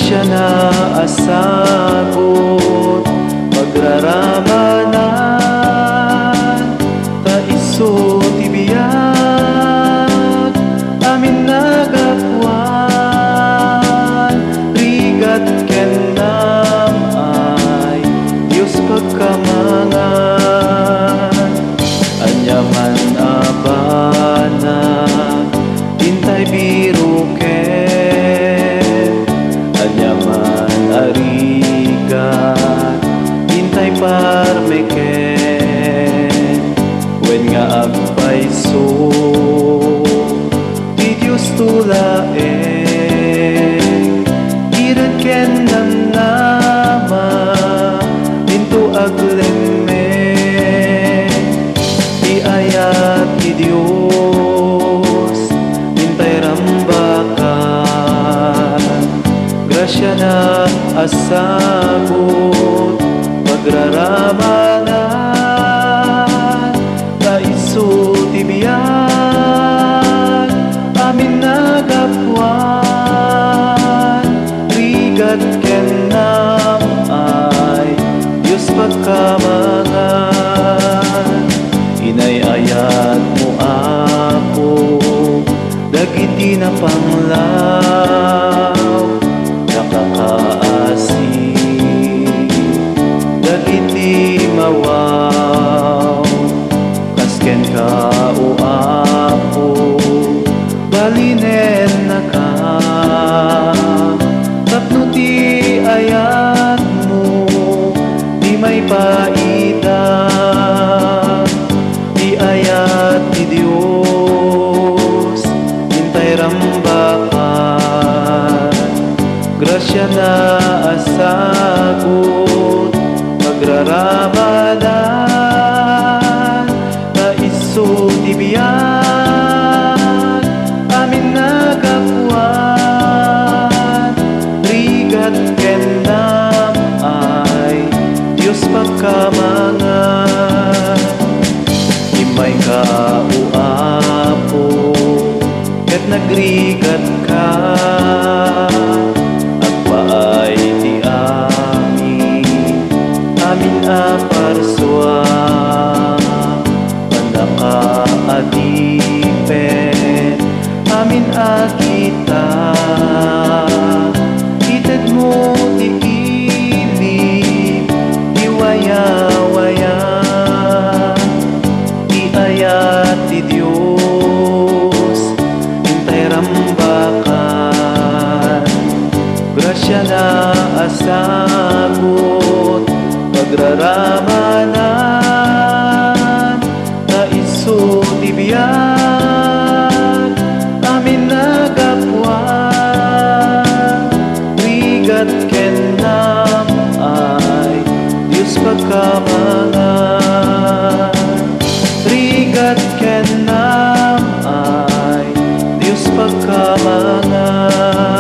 grasya na asagot magraramanan ta isu tibiyag amin nagapuan rigat kenam ay Diyos pagkamangan anyaman abana intay biro ken anyaman arigat intay parmeken wen nga agpaiso di Diyos tulaeng kirad ken namnama into aglemme di ayat di Diyos intay rambakan grasya na asagot magraramanan ta isu tibiyag amin nagapuan rigat kenam ay Diyos pagkamangan inayayat mo ako dagiti na panglaw nakakaasi dagiti mawaw kasken ka o ako balinen na ka tapno ti ayat mo di may paida di ayat ti Diyos intay rambakan grasya na asagot magraramanan ta isu tibiyag amin nagapuan rigat kendam ay Diyos pagkamangan imay ka uapo ket nagrigat ka agpaay ti amin aparswa mandakaadipen amin akita ited mo ti ibig di waya-waya di ayat ti Diyos intay rambakan grasya na asagot magraramanan ta isu tibiyag amin nagapuan rigat kenam ay Diyos pagkamangan rigat kenam ay Diyos pagkamangan